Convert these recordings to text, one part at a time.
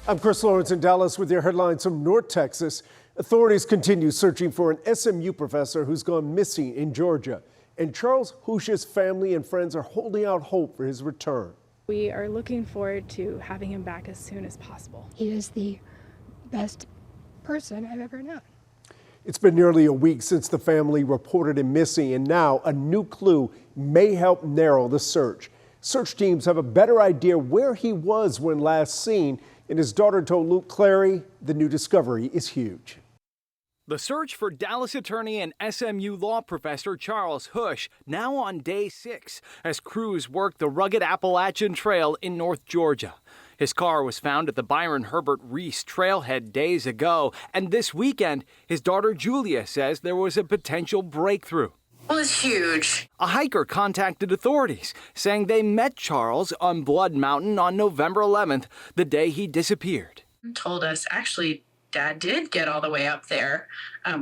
I'm Chris Lawrence in Dallas with your headlines from North Texas. Authorities continue searching for an SMU professor who's gone missing in Georgia. And Charles Husch's family and friends are holding out hope for his return. We are looking forward to having him back as soon as possible. He is the best person I've ever known. It's been nearly a week since the family reported him missing, and now a new clue may help narrow the search. Search teams have a better idea where he was when last seen, and his daughter told Luke Clary the new discovery is huge. The search for Dallas attorney and SMU law professor Charles Husch now on day 6 as crews work the rugged Appalachian Trail in North Georgia. His car was found at the Byron Herbert Reese trailhead days ago, and this weekend his daughter Julia says there was a potential breakthrough. It was huge. A hiker contacted authorities saying they met Charles on Blood Mountain on November 11th, the day he disappeared. Told us, actually, Dad did get all the way up there.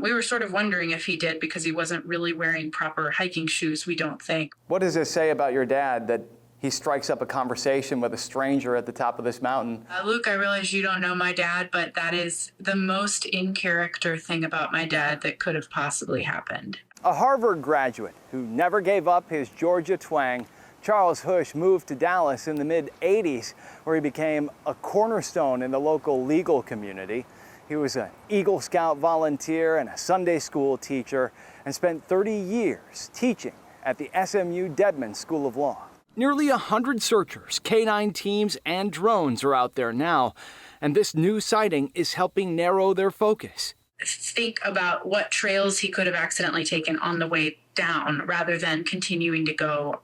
We were sort of wondering if he did because he wasn't really wearing proper hiking shoes, we don't think. What does this say about your dad that he strikes up a conversation with a stranger at the top of this mountain? Luke, I realize you don't know my dad, but that is the most in-character thing about my dad that could have possibly happened. A Harvard graduate who never gave up his Georgia twang, Charles Husch moved to Dallas in the mid-'80s, where he became a cornerstone in the local legal community. He was an Eagle Scout volunteer and a Sunday school teacher, and spent 30 years teaching at the SMU Dedman School of Law. Nearly 100 searchers, K-9 teams, and drones are out there now, and this new sighting is helping narrow their focus. Think about what trails he could have accidentally taken on the way down rather than continuing to go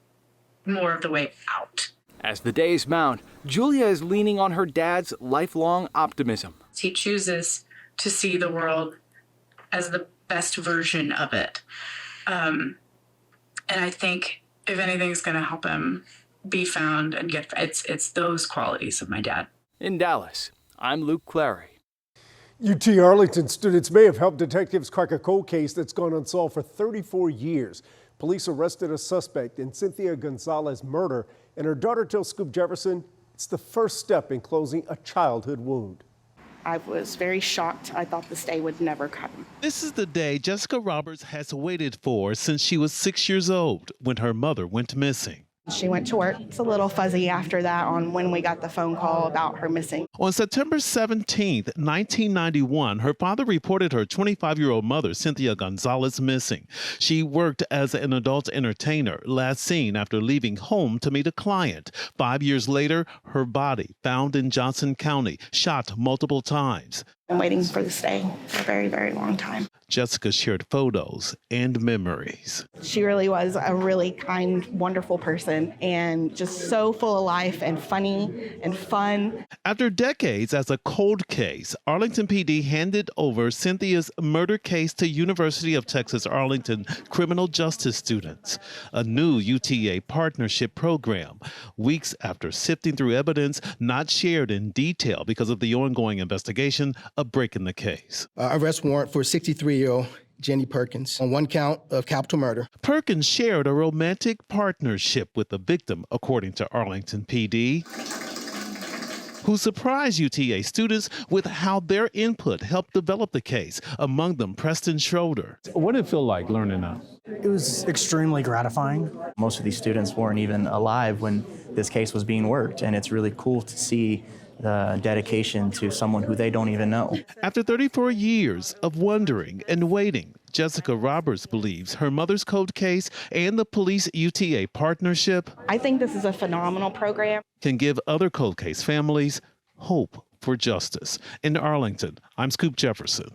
more of the way out. As the days mount, Julia is leaning on her dad's lifelong optimism. He chooses to see the world as the best version of it. And I think if anything's going to help him be found and get, it's those qualities of my dad. In Dallas, I'm Luke Clary. UT Arlington students may have helped detectives crack a cold case that's gone unsolved for 34 years. Police arrested a suspect in Cynthia Gonzalez's murder, and her daughter tells Scoop Jefferson it's the first step in closing a childhood wound. I was very shocked. I thought this day would never come. This is the day Jessica Roberts has waited for since she was 6 years old when her mother went missing. She went to work. It's a little fuzzy after that on when we got the phone call about her missing. On September 17th, 1991, her father reported her 25-year-old mother, Cynthia Gonzalez, missing. She worked as an adult entertainer, last seen after leaving home to meet a client. 5 years later, her body found in Johnson County, shot multiple times. I'm waiting for this day for a very, very long time. Jessica shared photos and memories. She really was a really kind, wonderful person and just so full of life and funny and fun. After decades as a cold case, Arlington PD handed over Cynthia's murder case to University of Texas Arlington criminal justice students, a new UTA partnership program. Weeks after sifting through evidence not shared in detail because of the ongoing investigation, a break in the case. Arrest warrant for 63-year-old Jenny Perkins on one count of capital murder. Perkins shared a romantic partnership with the victim, according to Arlington PD, who surprised UTA students with how their input helped develop the case, among them Preston Schroeder. What did it feel like learning that? It was extremely gratifying. Most of these students weren't even alive when this case was being worked, and it's really cool to see the dedication to someone who they don't even know. After 34 years of wondering and waiting, Jessica Roberts believes her mother's cold case and the police UTA partnership I think this is a phenomenal program. can give other cold case families hope for justice. In Arlington, I'm Scoop Jefferson.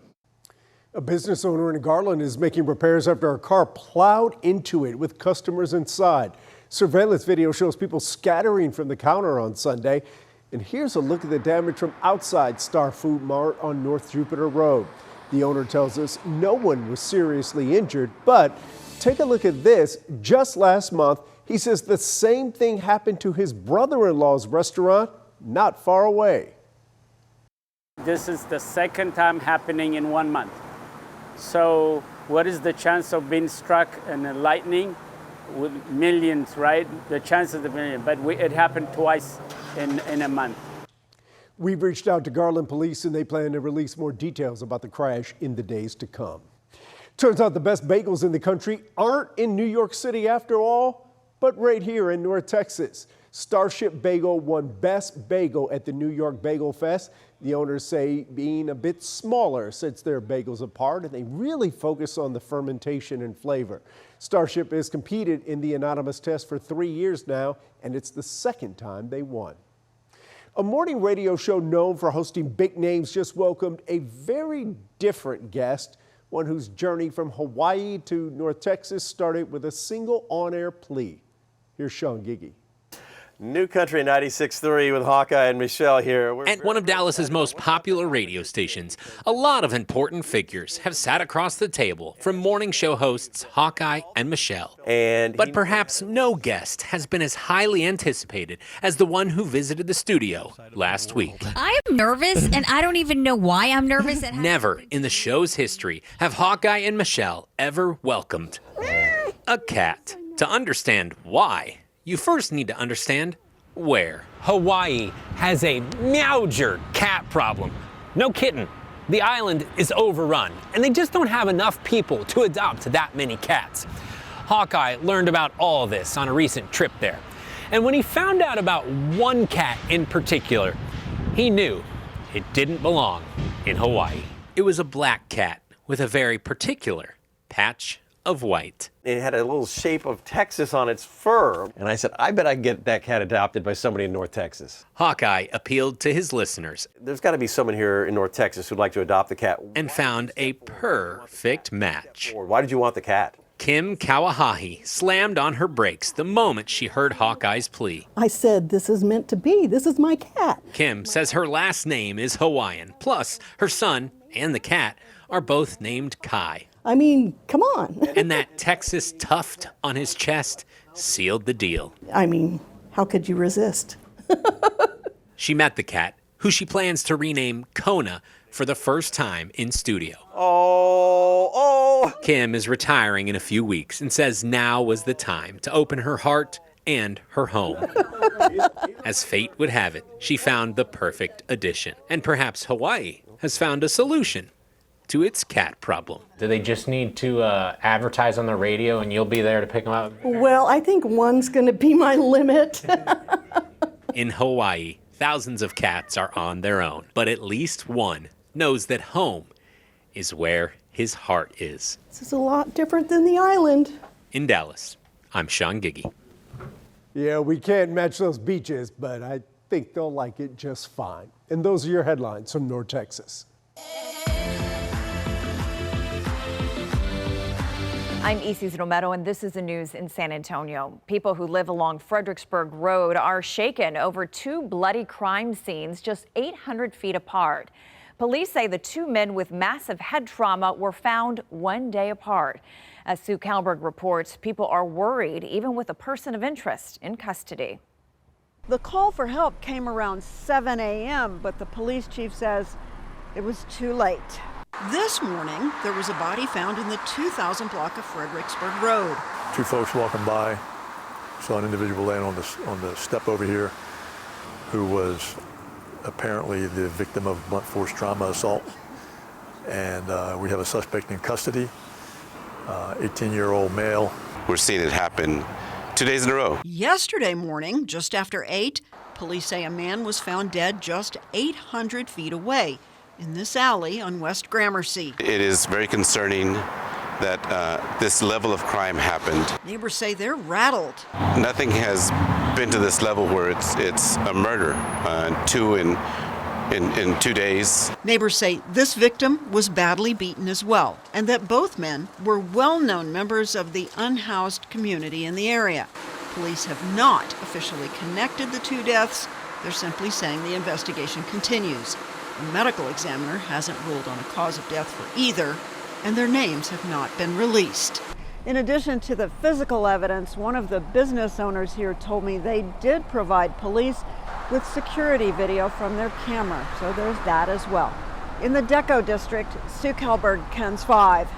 A business owner in Garland is making repairs after a car plowed into it with customers inside. Surveillance video shows people scattering from the counter on Sunday. And here's a look at the damage from outside Star Food Mart on North Jupiter Road. The owner tells us no one was seriously injured, but take a look at this. Just last month, he says the same thing happened to his brother-in-law's restaurant not far away. This is the second time happening in 1 month. So what is the chance of being struck in a lightning? With millions, right? The chances of millions, but it happened twice in a month. We've reached out to Garland Police and they plan to release more details about the crash in the days to come. Turns out the best bagels in the country aren't in New York City after all, but right here in North Texas. Starship Bagel won Best Bagel at the New York Bagel Fest. The owners say being a bit smaller sets their bagels apart, and they really focus on the fermentation and flavor. Starship has competed in the anonymous test for 3 years now, and it's the second time they won. A morning radio show known for hosting big names just welcomed a very different guest, one whose journey from Hawaii to North Texas started with a single on-air plea. Here's Sean Giggy. New Country 96.3 with Hawkeye and Michelle here. At one of Dallas's most popular radio stations, a lot of important figures have sat across the table from morning show hosts Hawkeye and Michelle. But perhaps no guest has been as highly anticipated as the one who visited the studio last week. I am nervous, and I don't even know why I'm nervous. Never in the show's history have Hawkeye and Michelle ever welcomed a cat. To understand why, you first need to understand where. Hawaii has a meowger cat problem. No kidding. The island is overrun, and they just don't have enough people to adopt that many cats. Hawkeye learned about all this on a recent trip there. And when he found out about one cat in particular, he knew it didn't belong in Hawaii. It was a black cat with a very particular patch of white. It had a little shape of Texas on its fur. And I said, I bet I can get that cat adopted by somebody in North Texas. Hawkeye appealed to his listeners. There's got to be someone here in North Texas who'd like to adopt the cat. And found a perfect match. Why did you want the cat? Kim Kawahahi slammed on her brakes the moment she heard Hawkeye's plea. I said, this is meant to be. This is my cat. Kim says her last name is Hawaiian. Plus, her son and the cat are both named Kai. I mean, come on. And that Texas tuft on his chest sealed the deal. I mean, how could you resist? She met the cat, who she plans to rename Kona, for the first time in studio. Oh. Kim is retiring in a few weeks and says now was the time to open her heart and her home. As fate would have it, she found the perfect addition. And perhaps Hawaii has found a solution to its cat problem. Do they just need to advertise on the radio and you'll be there to pick them up? Well, I think one's going to be my limit. In Hawaii, thousands of cats are on their own, but at least one knows that home is where his heart is. This is a lot different than the island. In Dallas, I'm Sean Giggy. Yeah, we can't match those beaches, but I think they'll like it just fine. And those are your headlines from North Texas. I'm Isis Romero, and this is the news in San Antonio. People who live along Fredericksburg Road are shaken over two bloody crime scenes just 800 feet apart. Police say the two men with massive head trauma were found 1 day apart. As Sue Kalberg reports, people are worried, even with a person of interest in custody. The call for help came around 7 a.m., but the police chief says it was too late. This morning, there was a body found in the 2000 block of Fredericksburg Road. Two folks walking by saw an individual laying on the step over here who was apparently the victim of blunt force trauma assault. And we have a suspect in custody, 18-year-old male. We're seeing it happen 2 days in a row. Yesterday morning, just after 8, police say a man was found dead just 800 feet away in this alley on West Gramercy. It is very concerning that this level of crime happened. Neighbors say they're rattled. Nothing has been to this level where it's a murder, two in 2 days. Neighbors say this victim was badly beaten as well, and that both men were well-known members of the unhoused community in the area. Police have not officially connected the two deaths. They're simply saying the investigation continues. A medical examiner hasn't ruled on a cause of death for either, and their names have not been released. In addition to the physical evidence, one of the business owners here told me they did provide police with security video from their camera, so there's that as well. In the Deco district, Sue Kalberg, KENS 5.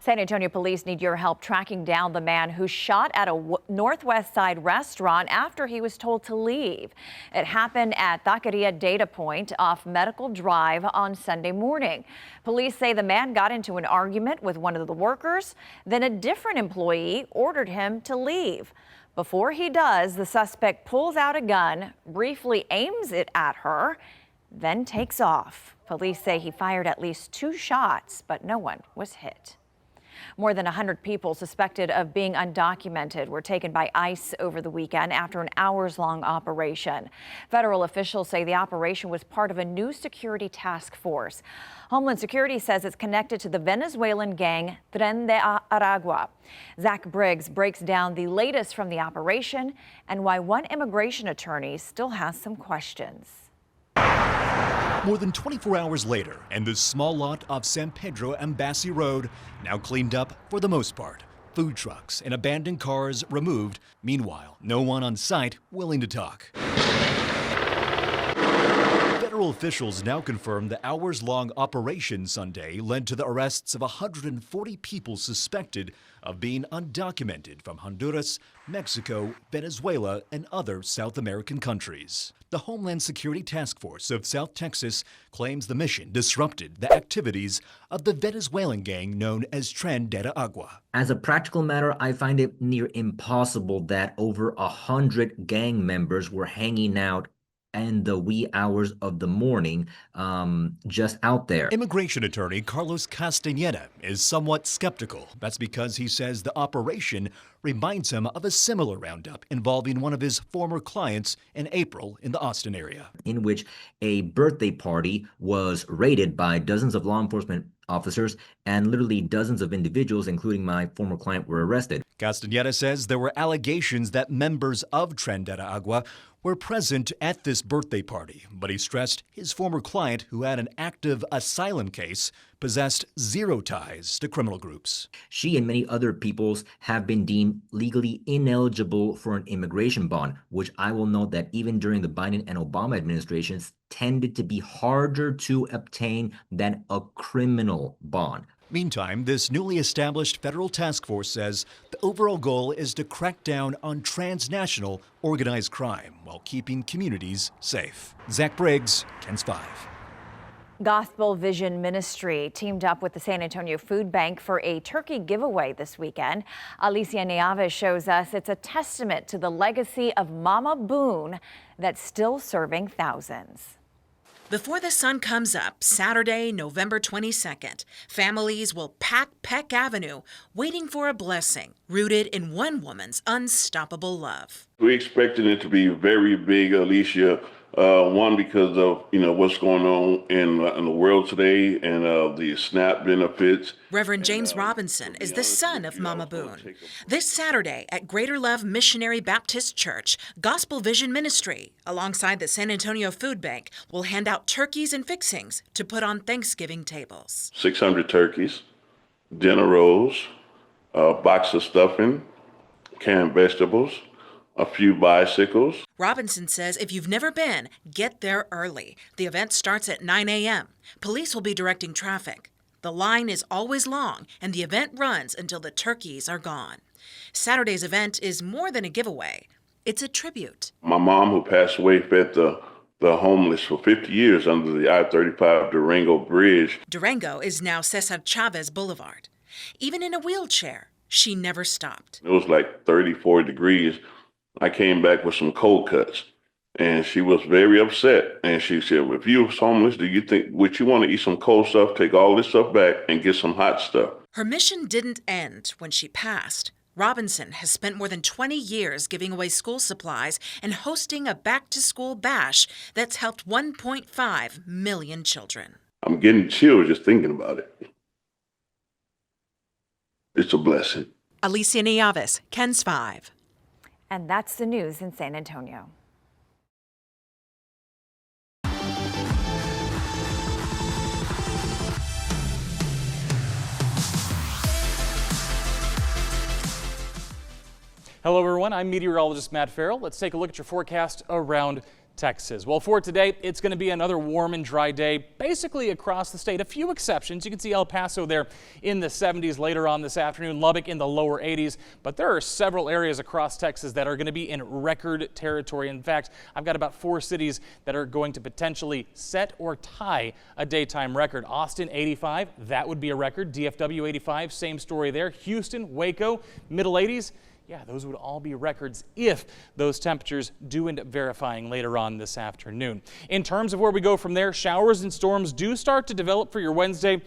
San Antonio police need your help tracking down the man who shot at a Northwest Side restaurant after he was told to leave. It happened at Taqueria Data Point off Medical Drive on Sunday morning. Police say the man got into an argument with one of the workers, then a different employee ordered him to leave. Before he does, the suspect pulls out a gun, briefly aims it at her, then takes off. Police say he fired at least 2 shots, but no one was hit. More than 100 people suspected of being undocumented were taken by ICE over the weekend after an hours-long operation. Federal officials say the operation was part of a new security task force. Homeland Security says it's connected to the Venezuelan gang Tren de Aragua. Zach Briggs breaks down the latest from the operation and why one immigration attorney still has some questions. More than 24 hours later, and the small lot off San Pedro Embassy Road now cleaned up for the most part. Food trucks and abandoned cars removed. Meanwhile, no one on site willing to talk. Federal officials now confirm the hours-long operation Sunday led to the arrests of 140 people suspected of being undocumented from Honduras, Mexico, Venezuela, and other South American countries. The Homeland Security Task Force of South Texas claims the mission disrupted the activities of the Venezuelan gang known as Tren de Aragua. As a practical matter, I find it near impossible that over 100 gang members were hanging out in the wee hours of the morning, just out there. Immigration attorney Carlos Castañeda is somewhat skeptical. That's because he says the operation reminds him of a similar roundup involving one of his former clients in April in the Austin area, in which a birthday party was raided by dozens of law enforcement officers, and literally dozens of individuals, including my former client, were arrested. Castañeda says there were allegations that members of Tren de Aragua were present at this birthday party, but he stressed his former client, who had an active asylum case, possessed zero ties to criminal groups. She and many other peoples have been deemed legally ineligible for an immigration bond, which I will note that even during the Biden and Obama administrations tended to be harder to obtain than a criminal bond. Meantime, this newly established federal task force says the overall goal is to crack down on transnational organized crime while keeping communities safe. Zach Briggs, KENS 5. Gospel Vision Ministry teamed up with the San Antonio Food Bank for a turkey giveaway this weekend. Alicia Neaves shows us it's a testament to the legacy of Mama Boone that's still serving thousands. Before the sun comes up, Saturday, November 22nd, families will pack Peck Avenue, waiting for a blessing rooted in one woman's unstoppable love. We expected it to be very big, Alicia. One, because of what's going on in the world today and the SNAP benefits. Reverend James Robinson is the son of Mama Boone. This Saturday at Greater Love Missionary Baptist Church, Gospel Vision Ministry, alongside the San Antonio Food Bank, will hand out turkeys and fixings to put on Thanksgiving tables. 600 turkeys, dinner rolls, a box of stuffing, canned vegetables, a few bicycles. Robinson says if you've never been, get there early. The event starts at 9 a.m. Police will be directing traffic. The line is always long, and the event runs until the turkeys are gone. Saturday's event is more than a giveaway. It's a tribute. My mom, who passed away, fed the homeless for 50 years under the I-35 Durango Bridge. Durango is now Cesar Chavez Boulevard. Even in a wheelchair, she never stopped. It was like 30, 40 degrees. I came back with some cold cuts, and she was very upset. And she said, well, if you was homeless, would you want to eat some cold stuff, take all this stuff back, and get some hot stuff? Her mission didn't end when she passed. Robinson has spent more than 20 years giving away school supplies and hosting a back-to-school bash that's helped 1.5 million children. I'm getting chills just thinking about it. It's a blessing. Alicia Neaves, KENS 5. And that's the news in San Antonio. Hello everyone, I'm meteorologist Matt Farrell. Let's take a look at your forecast around Texas. Well, for today, it's going to be another warm and dry day, basically across the state. A few exceptions. You can see El Paso there in the 70s later on this afternoon, Lubbock in the lower 80s, but there are several areas across Texas that are going to be in record territory. In fact, I've got about 4 cities that are going to potentially set or tie a daytime record. Austin, 85, that would be a record. DFW, 85, same story there. Houston, Waco, middle 80s. Yeah, those would all be records if those temperatures do end up verifying later on this afternoon. In terms of where we go from there, showers and storms do start to develop for your Wednesday.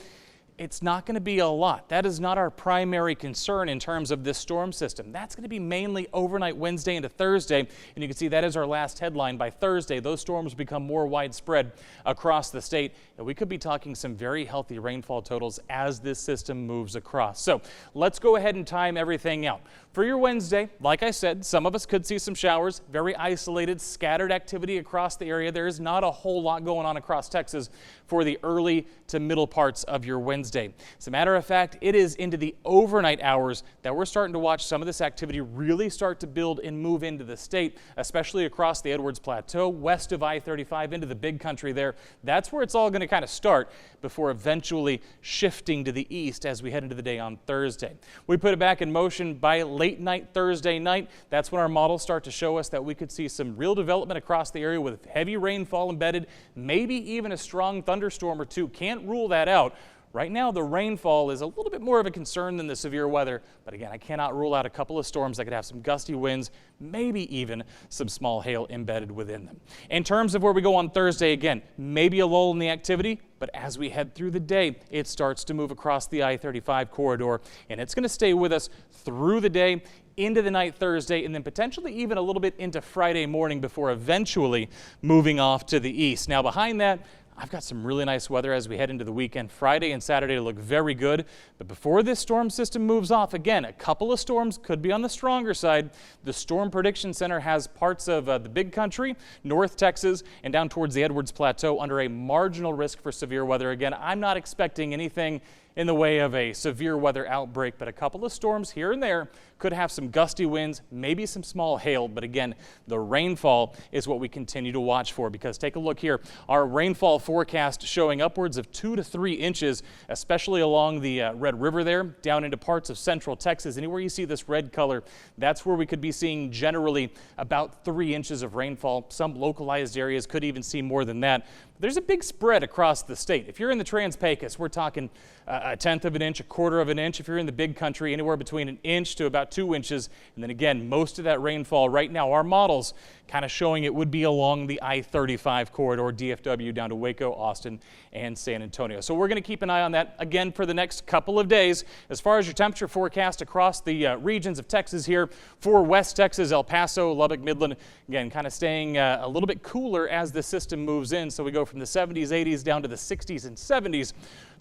It's not going to be a lot. That is not our primary concern in terms of this storm system. That's going to be mainly overnight Wednesday into Thursday. And you can see that is our last headline. By Thursday, those storms become more widespread across the state. And we could be talking some very healthy rainfall totals as this system moves across. So let's go ahead and time everything out. For your Wednesday, like I said, some of us could see some showers, very isolated, scattered activity across the area. There is not a whole lot going on across Texas for the early to middle parts of your Wednesday. As a matter of fact, it is into the overnight hours that we're starting to watch some of this activity really start to build and move into the state, especially across the Edwards Plateau, west of I-35 into the big country there. That's where it's all going to kind of start before eventually shifting to the east as we head into the day on Thursday. We put it back in motion by late night Thursday night. That's when our models start to show us that we could see some real development across the area with heavy rainfall embedded, maybe even a strong thunderstorm or two. Can't rule that out. Right now, the rainfall is a little bit more of a concern than the severe weather, but again, I cannot rule out a couple of storms that could have some gusty winds, maybe even some small hail embedded within them. In terms of where we go on Thursday, again, maybe a lull in the activity, but as we head through the day, it starts to move across the I-35 corridor, and it's going to stay with us through the day, into the night Thursday, and then potentially even a little bit into Friday morning before eventually moving off to the east. Now, behind that, I've got some really nice weather as we head into the weekend. Friday and Saturday look very good. But before this storm system moves off, again, a couple of storms could be on the stronger side. The Storm Prediction Center has parts of the big country, North Texas, and down towards the Edwards Plateau under a marginal risk for severe weather. Again, I'm not expecting anything in the way of a severe weather outbreak, but a couple of storms here and there could have some gusty winds, maybe some small hail. But again, the rainfall is what we continue to watch for, because take a look here. Our rainfall forecast showing upwards of 2 to 3 inches, especially along the Red River there, down into parts of central Texas. Anywhere you see this red color, that's where we could be seeing generally about 3 inches of rainfall. Some localized areas could even see more than that. There's a big spread across the state. If you're in the Trans-Pecos, we're talking a tenth of an inch, a quarter of an inch. If you're in the big country, anywhere between an inch to about 2 inches. And then again, most of that rainfall right now, our models kind of showing it would be along the I-35 corridor, DFW down to Waco, Austin, and San Antonio. So we're going to keep an eye on that again for the next couple of days. As far as your temperature forecast across the regions of Texas here, for West Texas, El Paso, Lubbock, Midland, again, kind of staying a little bit cooler as the system moves in. So we go from the 70s, 80s down to the 60s and 70s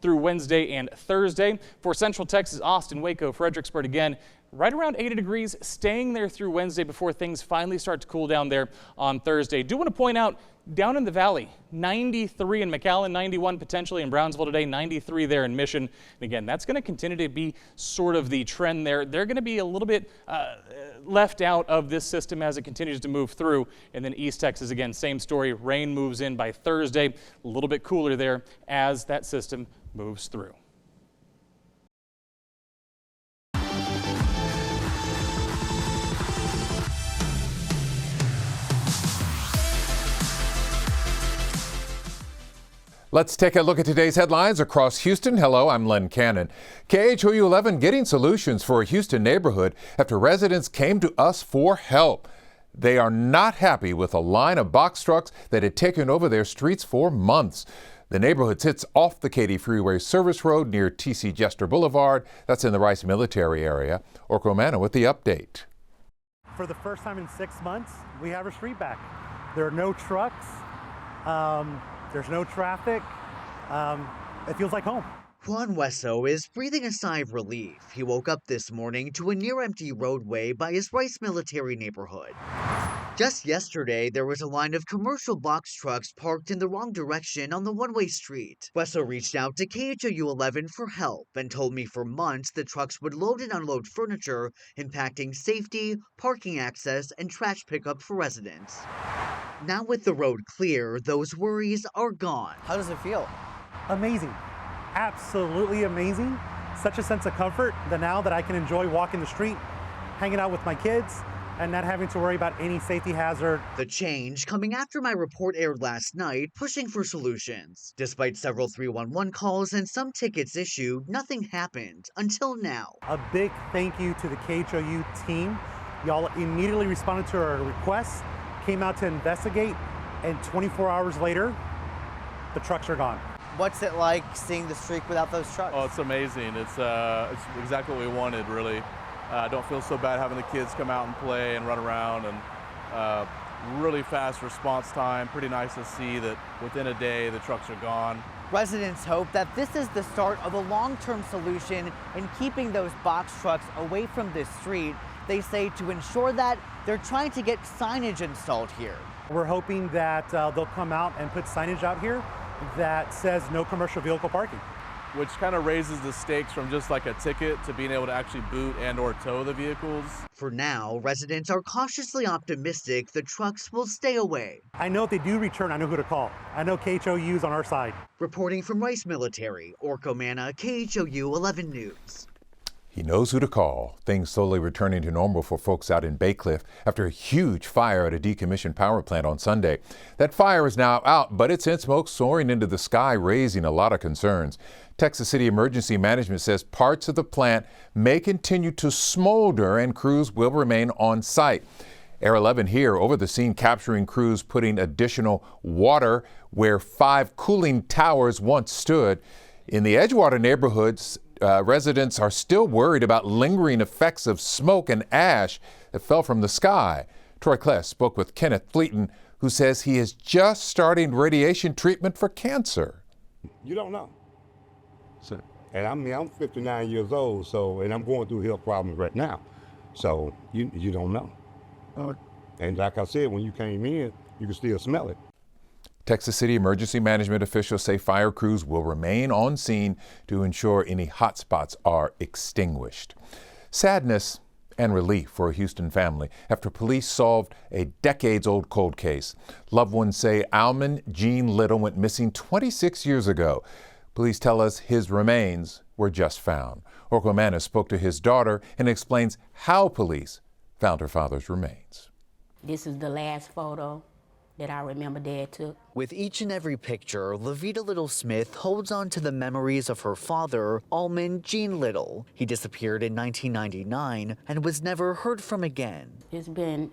through Wednesday and Thursday. For Central Texas, Austin, Waco, Fredericksburg, again, right around 80 degrees, staying there through Wednesday before things finally start to cool down there on Thursday. Do want to point out, down in the valley, 93 in McAllen, 91 potentially in Brownsville today, 93 there in Mission. And again, that's going to continue to be sort of the trend there. They're going to be a little bit left out of this system as it continues to move through. And then East Texas, again, same story. Rain moves in by Thursday, a little bit cooler there as that system moves through. Let's take a look at today's headlines across Houston. Hello, I'm Len Cannon. KHOU 11 getting solutions for a Houston neighborhood after residents came to us for help. They are not happy with a line of box trucks that had taken over their streets for months. The neighborhood sits off the Katy Freeway Service Road near T.C. Jester Boulevard. That's in the Rice Military area. Ork Romano with the update. For the first time in 6 months, we have our street back. There are no trucks. There's no traffic. It feels like home. Juan Wesso is breathing a sigh of relief. He woke up this morning to a near-empty roadway by his Rice Military neighborhood. Just yesterday, there was a line of commercial box trucks parked in the wrong direction on the one-way street. Wesso reached out to KHOU 11 for help and told me for months the trucks would load and unload furniture, impacting safety, parking access, and trash pickup for residents. Now with the road clear, those worries are gone. How does it feel? Amazing. Absolutely amazing. Such a sense of comfort that now that I can enjoy walking the street, hanging out with my kids, and not having to worry about any safety hazard. The change coming after my report aired last night, pushing for solutions. Despite several 311 calls and some tickets issued, nothing happened until now. A big thank you to the KHOU team. Y'all immediately responded to our requests, came out to investigate, and 24 hours later, the trucks are gone. What's it like seeing the streak without those trucks? Oh, it's amazing. It's exactly what we wanted, really. I don't feel so bad having the kids come out and play and run around, and really fast response time. Pretty nice to see that within a day the trucks are gone. Residents hope that this is the start of a long-term solution in keeping those box trucks away from this street. They say to ensure that they're trying to get signage installed here. We're hoping that they'll come out and put signage out here that says no commercial vehicle parking. Which kind of raises the stakes from just like a ticket to being able to actually boot and or tow the vehicles. For now, residents are cautiously optimistic the trucks will stay away. I know if they do return, I know who to call. I know KHOU's on our side. Reporting from Rice Military, Orko Manna, KHOU 11 News. He knows who to call. Things slowly returning to normal for folks out in Bay Cliff after a huge fire at a decommissioned power plant on Sunday. That fire is now out, but it sent smoke soaring into the sky, raising a lot of concerns. Texas City Emergency Management says parts of the plant may continue to smolder and crews will remain on site. Air 11 here over the scene capturing crews putting additional water where 5 cooling towers once stood. In the Edgewater neighborhoods, residents are still worried about lingering effects of smoke and ash that fell from the sky. Troy Kless spoke with Kenneth Fleeton, who says he is just starting radiation treatment for cancer. You don't know. And I'm 59 years old, and I'm going through health problems right now. So you don't know. And like I said, when you came in, you could still smell it. Texas City Emergency Management officials say fire crews will remain on scene to ensure any hot spots are extinguished. Sadness and relief for a Houston family after police solved a decades-old cold case. Loved ones say Almond Gene Little went missing 26 years ago. Police tell us his remains were just found. Orko Manna spoke to his daughter and explains how police found her father's remains. This is the last photo that I remember Dad took. With each and every picture, Lavita Little Smith holds on to the memories of her father, Almond Gene Little. He disappeared in 1999 and was never heard from again. It's been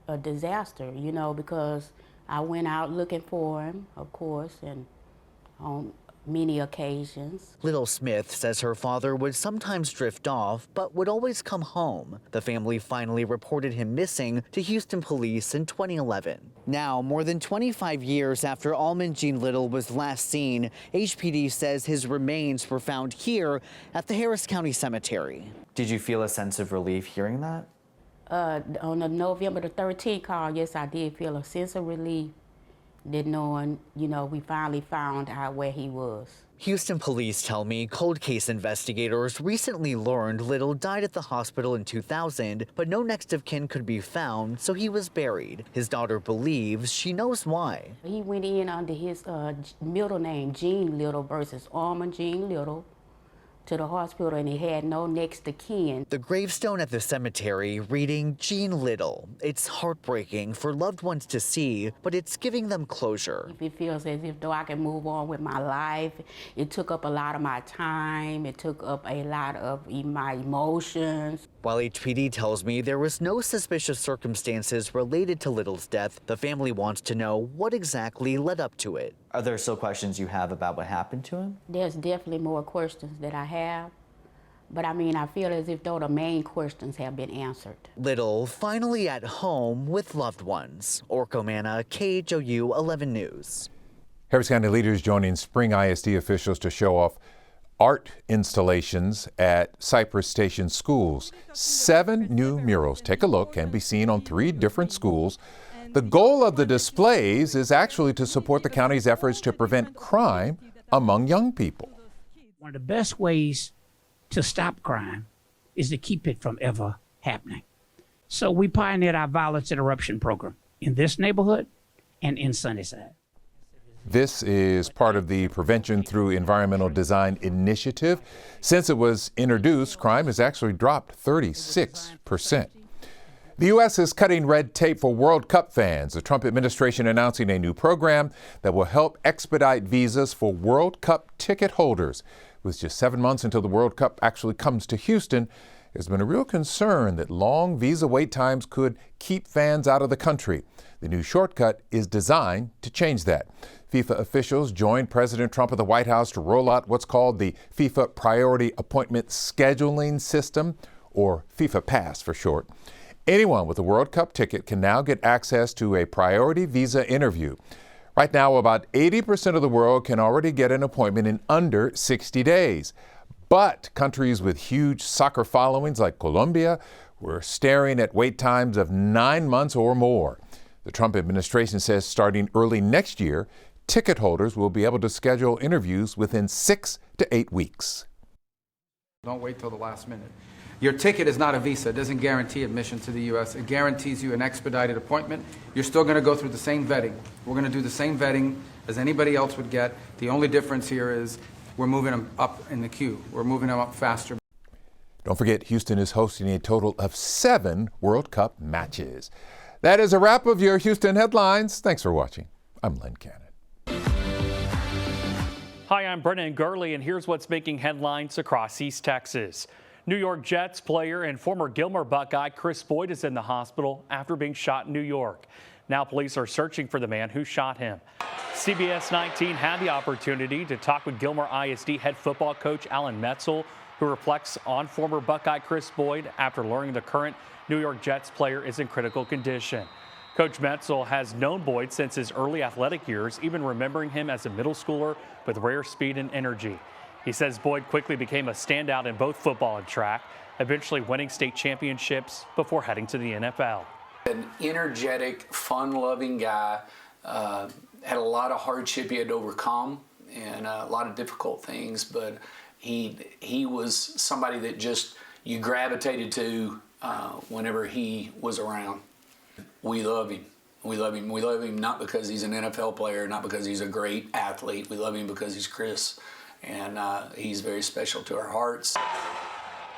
a disaster, you know, because I went out looking for him, of course, and on many occasions. Little Smith says her father would sometimes drift off, but would always come home. The family finally reported him missing to Houston police in 2011. Now, more than 25 years after Almond Gene Little was last seen, HPD says his remains were found here at the Harris County Cemetery. Did you feel a sense of relief hearing that? On the November the 13th call, yes, I did feel a sense of relief. That knowing, you know, we finally found out where he was. Houston police tell me cold case investigators recently learned Little died at the hospital in 2000, but no next of kin could be found, so he was buried. His daughter believes she knows why. He went in under his middle name, Gene Little, versus Almond Gene Little, to the hospital, and he had no next of kin. The gravestone at the cemetery reading Gene Little. It's heartbreaking for loved ones to see, but it's giving them closure. It feels as if though I can move on with my life. It took up a lot of my time. It took up a lot of my emotions. While HPD tells me there was no suspicious circumstances related to Little's death, the family wants to know what exactly led up to it. Are there still questions you have about what happened to him? There's definitely more questions that I have, but I mean, I feel as if though the main questions have been answered. Little finally at home with loved ones. Orko Manna, KHOU 11 News. Harris County leaders joining Spring ISD officials to show off art installations at Cypress Station schools. 7 new murals. Take a look, can be seen on 3 different schools. The goal of the displays is actually to support the county's efforts to prevent crime among young people. One of the best ways to stop crime is to keep it from ever happening. So we pioneered our violence interruption program. in this neighborhood and in Sunnyside. This is part of the Prevention Through Environmental Design initiative. Since it was introduced, crime has actually dropped 36%. The U.S. is cutting red tape for World Cup fans. The Trump administration announcing a new program that will help expedite visas for World Cup ticket holders. With just 7 months until the World Cup actually comes to Houston, there's been a real concern that long visa wait times could keep fans out of the country. The new shortcut is designed to change that. FIFA officials joined President Trump at the White House to roll out what's called the FIFA Priority Appointment Scheduling System, or FIFA Pass for short. Anyone with a World Cup ticket can now get access to a priority visa interview. Right now, about 80% of the world can already get an appointment in under 60 days. But countries with huge soccer followings like Colombia were staring at wait times of 9 months or more. The Trump administration says starting early next year, ticket holders will be able to schedule interviews within 6 to 8 weeks. Don't wait till the last minute. Your ticket is not a visa. It doesn't guarantee admission to the U.S. It guarantees you an expedited appointment. You're still going to go through the same vetting. We're going to do the same vetting as anybody else would get. The only difference here is we're moving them up in the queue. We're moving them up faster. Don't forget, Houston is hosting a total of 7 World Cup matches. That is a wrap of your Houston headlines. Thanks for watching. I'm Len Cannon. Hi, I'm Brennan Gurley, and here's what's making headlines across East Texas. New York Jets player and former Gilmer Buckeye Chris Boyd is in the hospital after being shot in New York. Now police are searching for the man who shot him. CBS 19 had the opportunity to talk with Gilmer ISD head football coach Alan Metzel, who reflects on former Buckeye Chris Boyd after learning the current New York Jets player is in critical condition. Coach Metzel has known Boyd since his early athletic years, even remembering him as a middle schooler with rare speed and energy. He says Boyd quickly became a standout in both football and track, eventually winning state championships before heading to the NFL. An energetic, fun-loving guy, had a lot of hardship he had to overcome and a lot of difficult things, but he was somebody that just you gravitated to whenever he was around. We love him. We love him. We love him not because he's an NFL player, not because he's a great athlete. We love him because he's Chris, and he's very special to our hearts.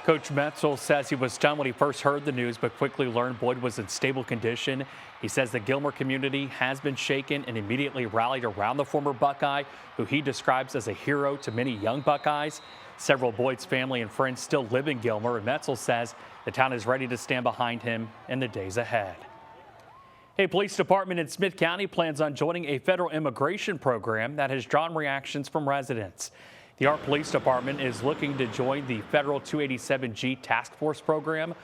Coach Metzel says he was stunned when he first heard the news, but quickly learned Boyd was in stable condition. He says the Gilmer community has been shaken and immediately rallied around the former Buckeye, who he describes as a hero to many young Buckeyes. Several Boyd's family and friends still live in Gilmer, and Metzel says the town is ready to stand behind him in the days ahead. A police department in Smith County plans on joining a federal immigration program that has drawn reactions from residents. The Art Police Department is looking to join the federal 287G task force program.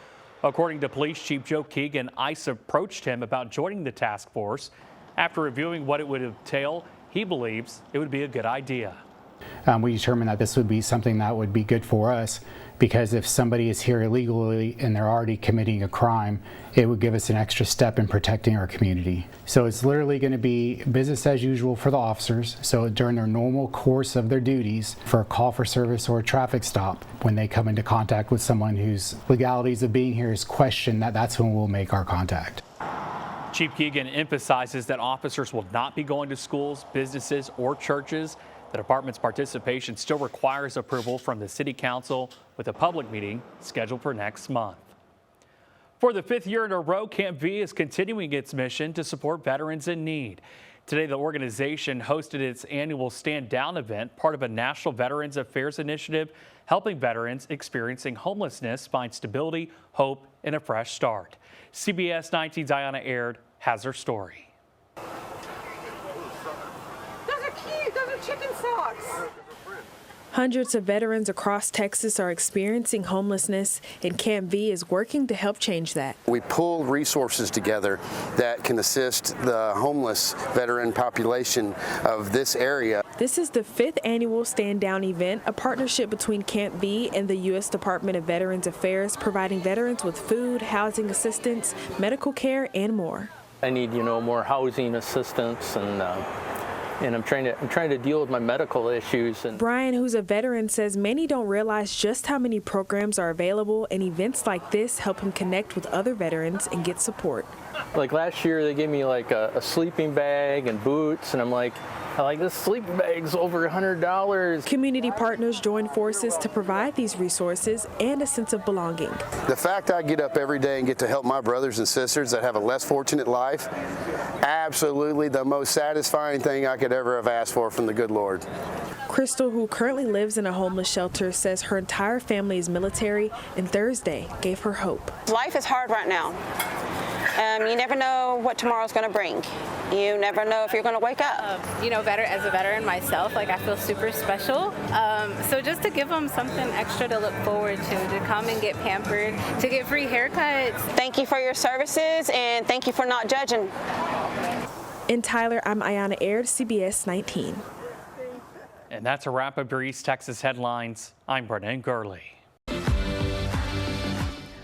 According to Police Chief Joe Keegan, ICE approached him about joining the task force. After reviewing what it would entail, he believes it would be a good idea. We determined that this would be something that would be good for us, because if somebody is here illegally and they're already committing a crime, it would give us an extra step in protecting our community. So it's literally going to be business as usual for the officers. So during their normal course of their duties, for a call for service or a traffic stop, when they come into contact with someone whose legalities of being here is questioned, that's when we'll make our contact. Chief Keegan emphasizes that officers will not be going to schools, businesses, or churches. The department's participation still requires approval from the City Council, with a public meeting scheduled for next month. For the 5th year in a row, Camp V is continuing its mission to support veterans in need. Today, the organization hosted its annual Stand Down event, part of a National Veterans Affairs initiative, helping veterans experiencing homelessness find stability, hope, and a fresh start. CBS 19's Ayanna Aird has her story. Chicken socks. Hundreds of veterans across Texas are experiencing homelessness, and Camp V is working to help change that. We pull resources together that can assist the homeless veteran population of this area. This is the 5th annual Stand Down event, a partnership between Camp V and the U.S. Department of Veterans Affairs, providing veterans with food, housing assistance, medical care, and more. I need, more housing assistance, and I'm trying to deal with my medical issues. And Brian, who's a veteran, says many don't realize just how many programs are available, and events like this help him connect with other veterans and get support. Like last year, they gave me like a sleeping bag and boots, and I'm like, this sleeping bag's over $100. Community partners join forces to provide these resources and a sense of belonging. The fact I get up every day and get to help my brothers and sisters that have a less fortunate life, absolutely the most satisfying thing I could ever have asked for from the good Lord. Crystal, who currently lives in a homeless shelter, says her entire family is military, and Thursday gave her hope. Life is hard right now. You never know what tomorrow's going to bring. You never know if you're going to wake up. As a veteran myself, I feel super special. So just to give them something extra to look forward to come and get pampered, to get free haircuts. Thank you for your services, and thank you for not judging. In Tyler, I'm Ayana Aird, CBS 19. And that's a wrap up your East Texas headlines. I'm Brennan Gurley.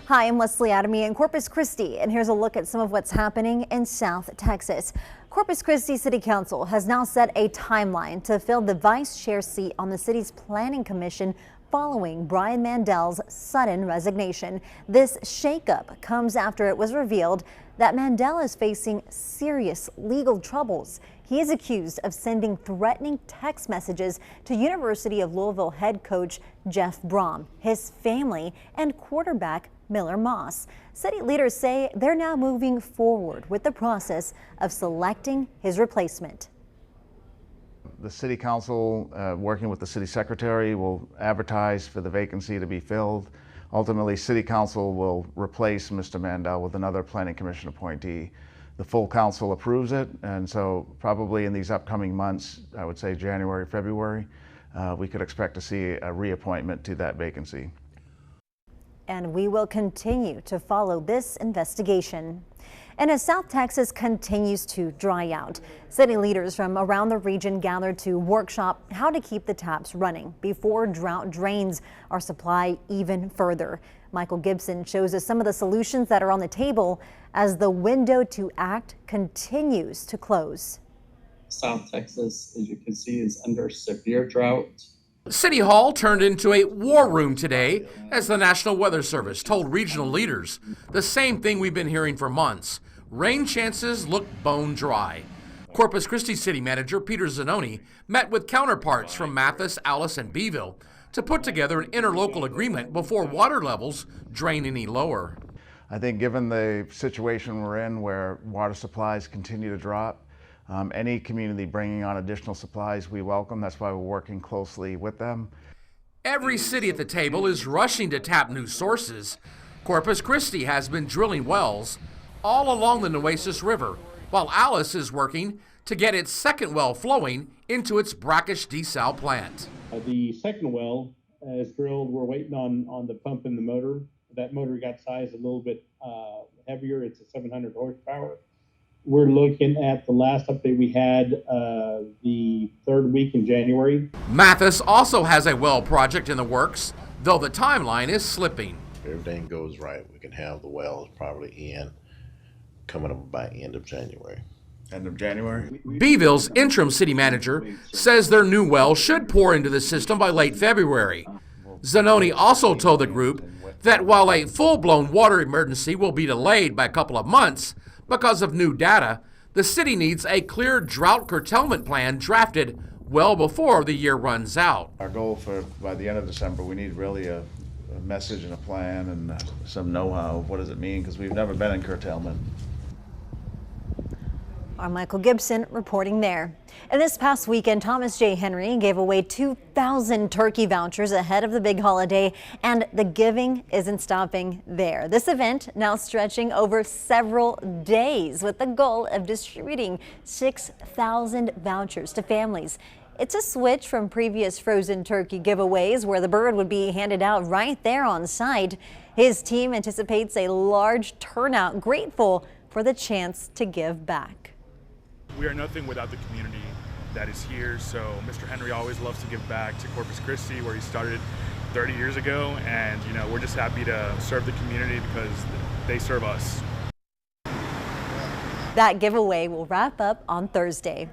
Hi, I'm Leslie Adamy in Corpus Christi, and here's a look at some of what's happening in South Texas. Corpus Christi City Council has now set a timeline to fill the vice chair seat on the city's planning commission following Brian Mandel's sudden resignation. This shakeup comes after it was revealed that Mandel is facing serious legal troubles. He is accused of sending threatening text messages to University of Louisville head coach Jeff Brom, his family, and quarterback Miller Moss. City leaders say they're now moving forward with the process of selecting his replacement. The City Council, working with the City Secretary, will advertise for the vacancy to be filled. Ultimately, City Council will replace Mr. Mandel with another Planning Commission appointee. The full council approves it, and so probably in these upcoming months, I would say January, February, we could expect to see a reappointment to that vacancy. And we will continue to follow this investigation. And as South Texas continues to dry out, city leaders from around the region gathered to workshop how to keep the taps running before drought drains our supply even further. Michael Gibson shows us some of the solutions that are on the table as the window to act continues to close. South Texas, as you can see, is under severe drought. City Hall turned into a war room today as the National Weather Service told regional leaders the same thing we've been hearing for months. Rain chances look bone dry. Corpus Christi City Manager Peter Zanoni met with counterparts from Mathis, Alice, and Beeville to put together an interlocal agreement before water levels drain any lower. I think given the situation we're in where water supplies continue to drop, any community bringing on additional supplies we welcome. That's why we're working closely with them. Every city at the table is rushing to tap new sources. Corpus Christi has been drilling wells all along the Nueces River, while Alice is working to get its second well flowing into its brackish desal plant. The second well is drilled. We're waiting on the pump and the motor. That motor got sized a little bit heavier. It's a 700 horsepower. We're looking at the last update we had the third week in January. Mathis also has a well project in the works, though the timeline is slipping. If everything goes right, we can have the wells probably coming up by end of January. End of January? Beeville's interim city manager says their new well should pour into the system by late February. Zanoni also told the group that while a full-blown water emergency will be delayed by a couple of months, because of new data, the city needs a clear drought curtailment plan drafted well before the year runs out. Our goal for by the end of December, we need really a message and a plan and some know-how of what does it mean, because we've never been in curtailment. Our Michael Gibson reporting there. And this past weekend, Thomas J. Henry gave away 2,000 turkey vouchers ahead of the big holiday, and the giving isn't stopping there. This event now stretching over several days with the goal of distributing 6,000 vouchers to families. It's a switch from previous frozen turkey giveaways where the bird would be handed out right there on site. His team anticipates a large turnout, grateful for the chance to give back. We are nothing without the community that is here, so Mr. Henry always loves to give back to Corpus Christi, where he started 30 years ago, and we're just happy to serve the community because they serve us. That giveaway will wrap up on Thursday.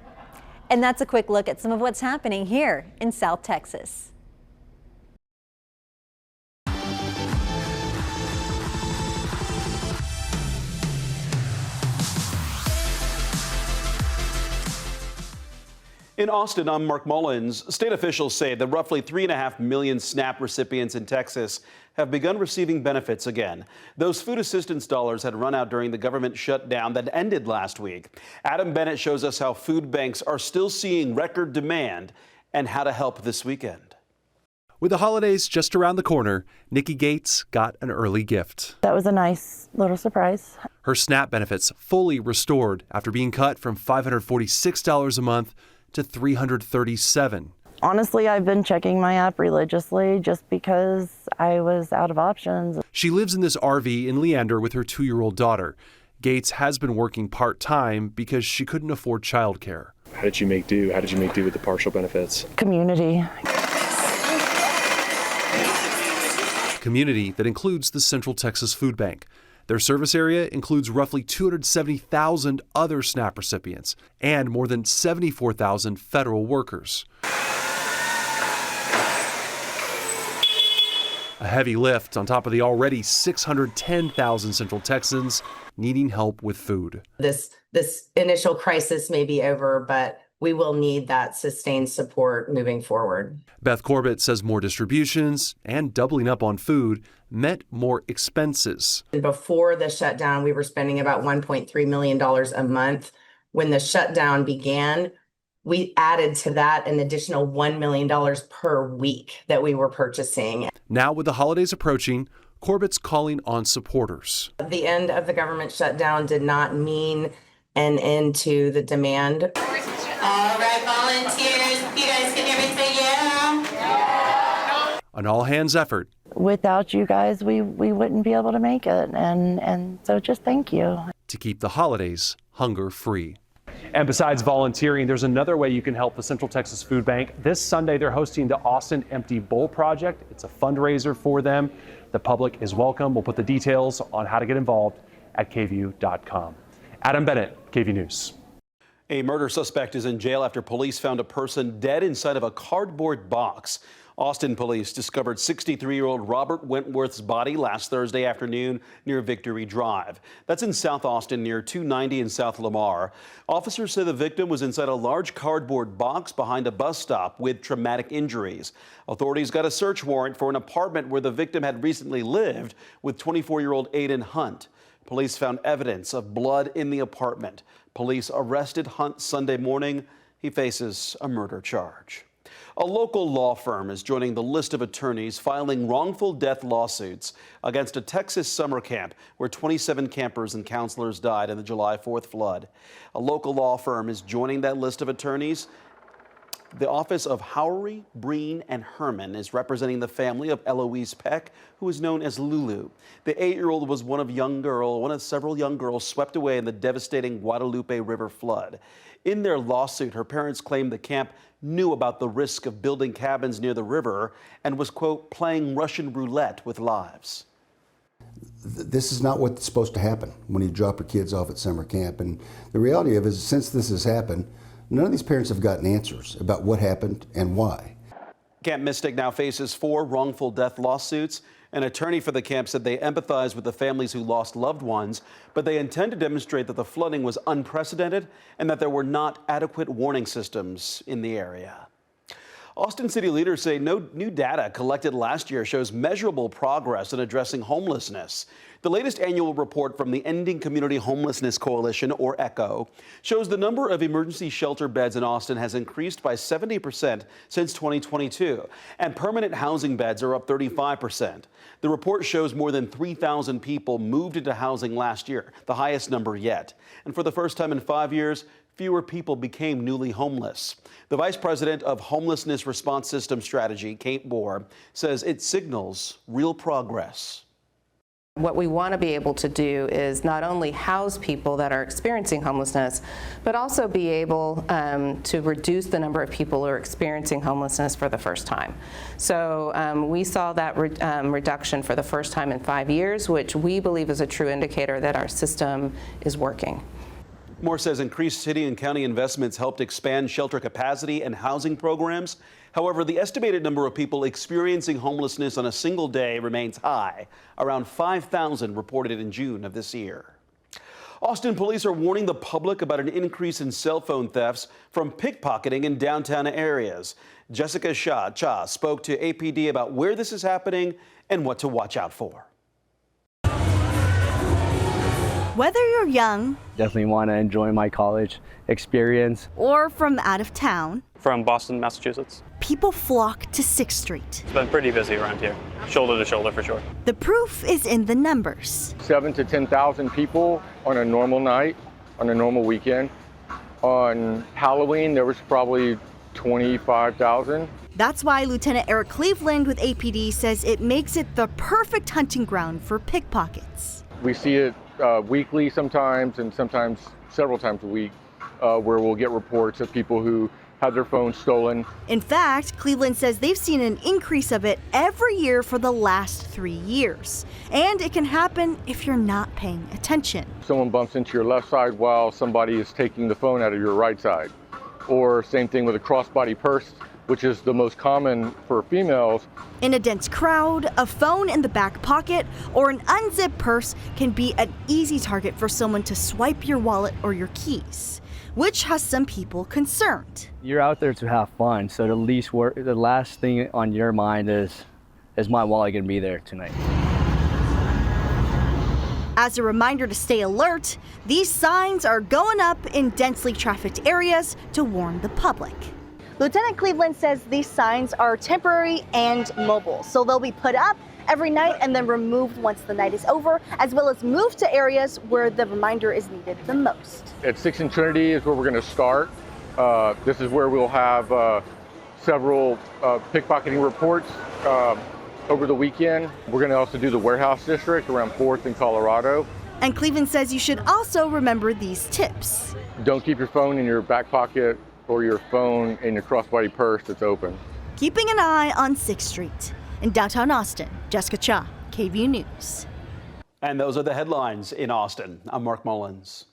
And that's a quick look at some of what's happening here in South Texas. In Austin, I'm Mark Mullins. State officials say that roughly 3.5 million SNAP recipients in Texas have begun receiving benefits again. Those food assistance dollars had run out during the government shutdown that ended last week. Adam Bennett shows us how food banks are still seeing record demand and how to help this weekend. With the holidays just around the corner, Nikki Gates got an early gift. That was a nice little surprise. Her SNAP benefits fully restored after being cut from $546 a month to $337. Honestly, I've been checking my app religiously just because I was out of options. She lives in this RV in Leander with her 2-year-old daughter. Gates has been working part-time because she couldn't afford childcare. How did you make do? How did you make do with the partial benefits? Community. Community that includes the Central Texas Food Bank. Their service area includes roughly 270,000 other SNAP recipients and more than 74,000 federal workers. A heavy lift on top of the already 610,000 Central Texans needing help with food. This initial crisis may be over, but we will need that sustained support moving forward. Beth Corbett says more distributions and doubling up on food meant more expenses. Before the shutdown, we were spending about $1.3 million a month. When the shutdown began, we added to that an additional $1 million per week that we were purchasing. Now, with the holidays approaching, Corbett's calling on supporters. The end of the government shutdown did not mean an end to the demand. All right, volunteers, you guys can hear me say yeah. An all-hands effort. Without you guys, we wouldn't be able to make it. And so just thank you. To keep the holidays hunger-free. And besides volunteering, there's another way you can help the Central Texas Food Bank. This Sunday, they're hosting the Austin Empty Bowl Project. It's a fundraiser for them. The public is welcome. We'll put the details on how to get involved at kview.com. Adam Bennett, KView News. A murder suspect is in jail after police found a person dead inside of a cardboard box. Austin police discovered 63-year-old Robert Wentworth's body last Thursday afternoon near Victory Drive. That's in South Austin near 290 and South Lamar. Officers say the victim was inside a large cardboard box behind a bus stop with traumatic injuries. Authorities got a search warrant for an apartment where the victim had recently lived with 24-year-old Aiden Hunt. Police found evidence of blood in the apartment. Police arrested Hunt Sunday morning. He faces a murder charge. A local law firm is joining the list of attorneys filing wrongful death lawsuits against a Texas summer camp where 27 campers and counselors died in the July 4th flood. A local law firm is joining that list of attorneys. The office of Howery, Breen, and Herman is representing the family of Eloise Peck, who is known as Lulu. The 8-year-old was one of several young girls swept away in the devastating Guadalupe River flood. In their lawsuit, her parents claimed the camp knew about the risk of building cabins near the river and was, quote, playing Russian roulette with lives. This is not what's supposed to happen when you drop your kids off at summer camp. And the reality of it is, since this has happened, none of these parents have gotten answers about what happened and why. Camp Mystic now faces 4 wrongful death lawsuits. An attorney for the camp said they empathize with the families who lost loved ones, but they intend to demonstrate that the flooding was unprecedented and that there were not adequate warning systems in the area. Austin city leaders say new data collected last year shows measurable progress in addressing homelessness. The latest annual report from the Ending Community Homelessness Coalition, or ECHO, shows the number of emergency shelter beds in Austin has increased by 70% since 2022, and permanent housing beds are up 35%. The report shows more than 3,000 people moved into housing last year, the highest number yet. And for the first time in 5 years, fewer people became newly homeless. The Vice President of Homelessness Response System Strategy, Kate Bohr, says it signals real progress. What we want to be able to do is not only house people that are experiencing homelessness, but also be able to reduce the number of people who are experiencing homelessness for the first time. So we saw that reduction for the first time in 5 years, which we believe is a true indicator that our system is working. Moore says increased city and county investments helped expand shelter capacity and housing programs. However, the estimated number of people experiencing homelessness on a single day remains high, around 5,000 reported in June of this year. Austin police are warning the public about an increase in cell phone thefts from pickpocketing in downtown areas. Jessica Cha spoke to APD about where this is happening and what to watch out for. Whether you're young, definitely want to enjoy my college experience, or from out of town, from Boston, Massachusetts. People flock to 6th Street. It's been pretty busy around here, shoulder to shoulder for sure. The proof is in the numbers. 7,000 to 10,000 people on a normal night, on a normal weekend. On Halloween, there was probably 25,000. That's why Lieutenant Eric Cleveland with APD says it makes it the perfect hunting ground for pickpockets. We see it weekly sometimes, and sometimes several times a week, where we'll get reports of people who had their phones stolen. In fact, Cleveland says they've seen an increase of it every year for the last 3 years. And it can happen if you're not paying attention. Someone bumps into your left side while somebody is taking the phone out of your right side. Or same thing with a crossbody purse, which is the most common for females. In a dense crowd, a phone in the back pocket or an unzipped purse can be an easy target for someone to swipe your wallet or your keys, which has some people concerned. You're out there to have fun, so the last thing on your mind is my wallet gonna be there tonight? As a reminder to stay alert, these signs are going up in densely trafficked areas to warn the public. Lieutenant Cleveland says these signs are temporary and mobile, so they'll be put up every night and then removed once the night is over, as well as moved to areas where the reminder is needed the most. At 6th and Trinity is where we're going to start. This is where we'll have several pickpocketing reports over the weekend. We're going to also do the warehouse district around 4th in Colorado. And Cleveland says you should also remember these tips. Don't keep your phone in your back pocket or your phone in your crossbody purse that's open. Keeping an eye on 6th Street. In downtown Austin, Jessica Cha, KVUE News. And those are the headlines in Austin. I'm Mark Mullins.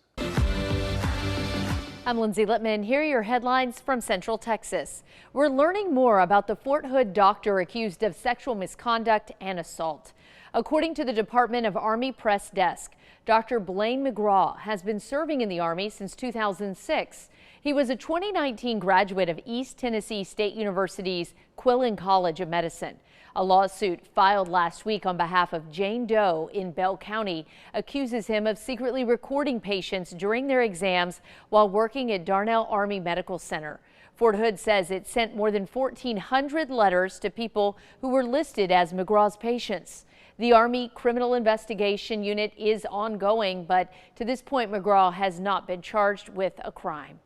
I'm Lindsay Littman. Here are your headlines from Central Texas. We're learning more about the Fort Hood doctor accused of sexual misconduct and assault. According to the Department of Army Press Desk, Dr. Blaine McGraw has been serving in the Army since 2006. He was a 2019 graduate of East Tennessee State University's Quillen College of Medicine. A lawsuit filed last week on behalf of Jane Doe in Bell County accuses him of secretly recording patients during their exams while working at Darnell Army Medical Center. Fort Hood says it sent more than 1,400 letters to people who were listed as McGraw's patients. The Army Criminal Investigation Unit is ongoing, but to this point, McGraw has not been charged with a crime.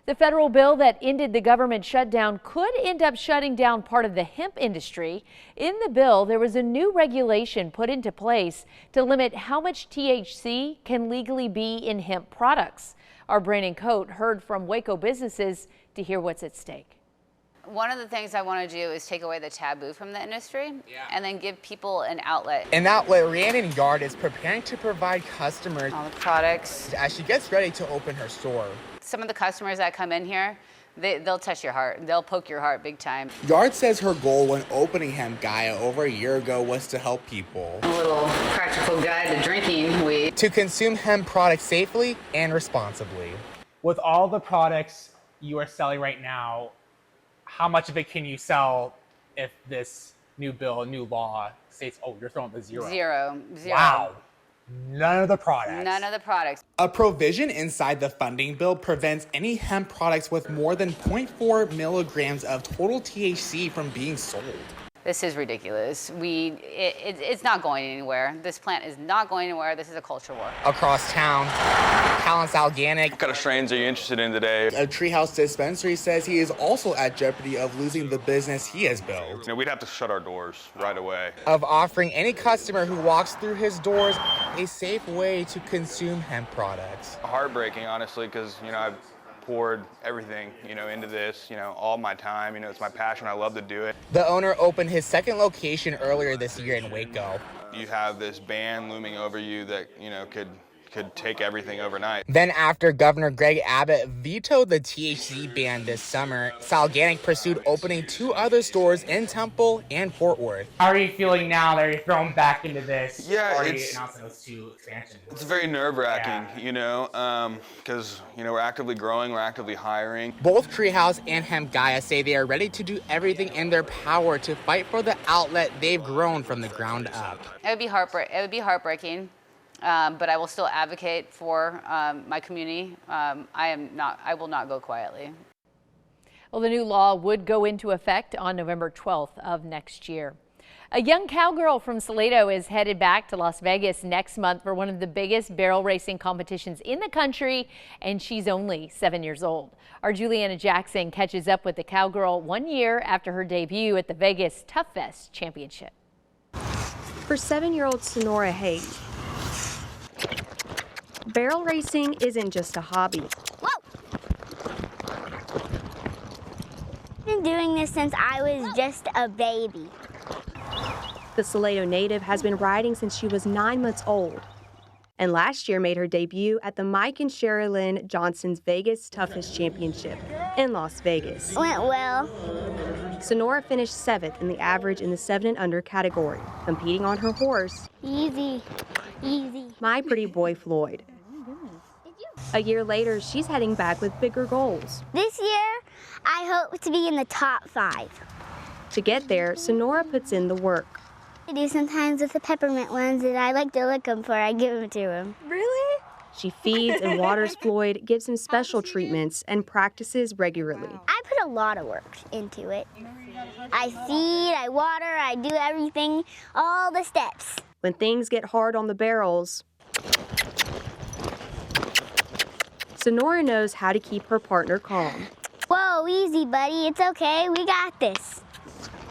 The federal bill that ended the government shutdown could end up shutting down part of the hemp industry. In the bill, there was a new regulation put into place to limit how much THC can legally be in hemp products. Our Brandon Coate heard from Waco businesses to hear what's at stake. One of the things I want to do is take away the taboo from the industry and then give people an outlet. An outlet Rhiannon Yard is preparing to provide customers all the products as she gets ready to open her store. Some of the customers that come in here, they'll touch your heart. They'll poke your heart big time. Yard says her goal when opening Hemp Gaia over a year ago was to help people. A little practical guide to drinking weed. To consume hemp products safely and responsibly. With all the products you are selling right now, how much of it can you sell if this new law states, oh, you're throwing the zero? Zero. Wow. None of the products. None of the products. A provision inside the funding bill prevents any hemp products with more than 0.4 milligrams of total THC from being sold. This is ridiculous. It's not going anywhere. This plant is not going anywhere. This is a culture war. Across town, Talent's Organic. What kind of strains are you interested in today? A Treehouse Dispensary says he is also at jeopardy of losing the business he has built. We'd have to shut our doors right away. Of offering any customer who walks through his doors a safe way to consume hemp products. Heartbreaking, honestly, because, I've poured everything, into this, all my time, it's my passion. I love to do it. The owner opened his second location earlier this year in Waco. You have this ban looming over you that, could could take everything overnight. Then after Governor Greg Abbott vetoed the THC ban this summer, Salganic pursued opening 2 other stores in Temple and Fort Worth. How are you feeling now that you're thrown back into this? Yeah, already it's announcing those 2 expansions. It's very nerve-wracking, you know, because we're actively growing, we're actively hiring. Both Treehouse and Hemp-Gaia say they are ready to do everything in their power to fight for the outlet they've grown from the ground up. It would be heartbreaking, but I will still advocate for my community. I will not go quietly. Well, the new law would go into effect on November 12th of next year. A young cowgirl from Salado is headed back to Las Vegas next month for one of the biggest barrel racing competitions in the country, and she's only 7 years old. Our Juliana Jackson catches up with the cowgirl 1 year after her debut at the Vegas Tough Fest Championship. For 7-year-old Sonora Hayes, barrel racing isn't just a hobby. I've been doing this since I was just a baby. The Salado native has been riding since she was 9 months old, and last year made her debut at the Mike and Sherilyn Johnson's Vegas Toughest Championship in Las Vegas. Went well. Sonora finished 7th in the average in the 7 and under category, competing on her horse, Easy. My Pretty Boy Floyd. A year later, she's heading back with bigger goals. This year, I hope to be in the top 5. To get there, Sonora puts in the work. I do sometimes with the peppermint ones that I like to lick them before I give them to him. Really? She feeds and waters Floyd, gives him special treatments, and practices regularly. I put a lot of work into it. I feed, I water, I do everything, all the steps. When things get hard on the barrels, Sonora knows how to keep her partner calm. Whoa, easy, buddy. It's okay. We got this.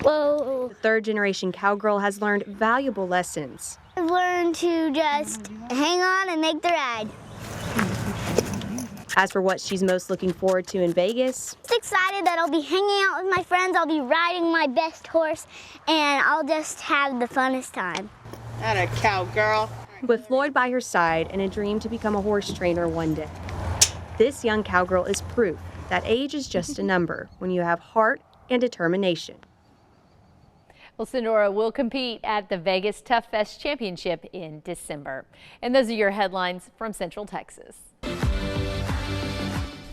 Whoa. The third-generation cowgirl has learned valuable lessons. I've learned to just hang on and make the ride. As for what she's most looking forward to in Vegas, I'm excited that I'll be hanging out with my friends, I'll be riding my best horse, and I'll just have the funnest time. That a cowgirl. With Floyd by her side and a dream to become a horse trainer one day. This young cowgirl is proof that age is just a number when you have heart and determination. Well, Sonora will compete at the Vegas Tough Fest Championship in December. And those are your headlines from Central Texas.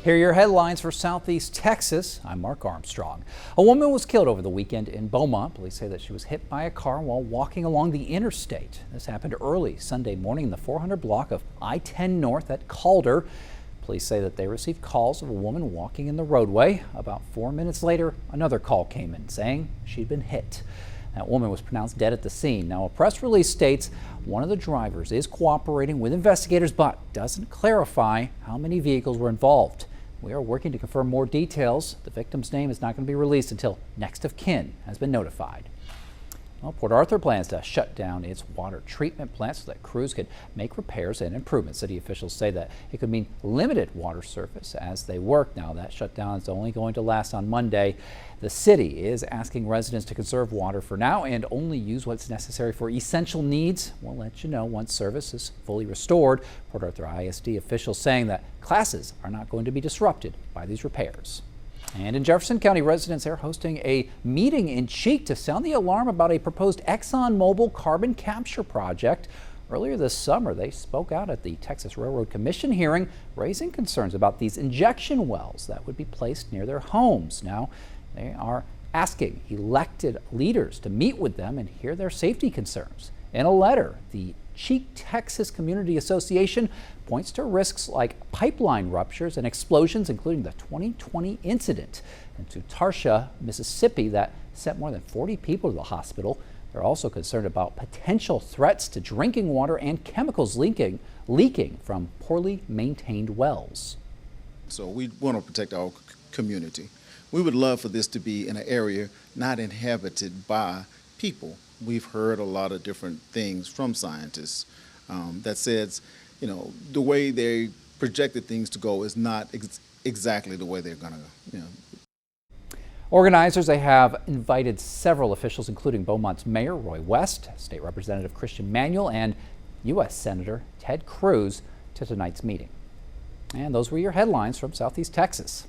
Here are your headlines for Southeast Texas. I'm Mark Armstrong. A woman was killed over the weekend in Beaumont. Police say that she was hit by a car while walking along the interstate. This happened early Sunday morning in the 400 block of I-10 North at Calder. Police say that they received calls of a woman walking in the roadway. About 4 minutes later, another call came in saying she'd been hit. That woman was pronounced dead at the scene. Now, a press release states one of the drivers is cooperating with investigators, but doesn't clarify how many vehicles were involved. We are working to confirm more details. The victim's name is not going to be released until next of kin has been notified. Well, Port Arthur plans to shut down its water treatment plant so that crews could make repairs and improvements. City officials say that it could mean limited water surface as they work. Now, that shutdown is only going to last on Monday. The city is asking residents to conserve water for now and only use what's necessary for essential needs. We'll let you know once service is fully restored. Port Arthur ISD officials saying that classes are not going to be disrupted by these repairs. And in Jefferson County, residents are hosting a meeting in Cheek to sound the alarm about a proposed ExxonMobil carbon capture project. Earlier this summer, they spoke out at the Texas Railroad Commission hearing, raising concerns about these injection wells that would be placed near their homes. Now, they are asking elected leaders to meet with them and hear their safety concerns. In a letter, the Cheek Texas Community Association points to risks like pipeline ruptures and explosions, including the 2020 incident in Tarsha, Mississippi, that sent more than 40 people to the hospital. They're also concerned about potential threats to drinking water and chemicals leaking from poorly maintained wells. So we want to protect our community. We would love for this to be in an area not inhabited by people. We've heard a lot of different things from scientists that says, you know, the way they projected things to go is not exactly the way they're going to go. You know. Organizers, they have invited several officials, including Beaumont's Mayor Roy West, State Representative Christian Manuel, and U.S. Senator Ted Cruz to tonight's meeting. And those were your headlines from Southeast Texas.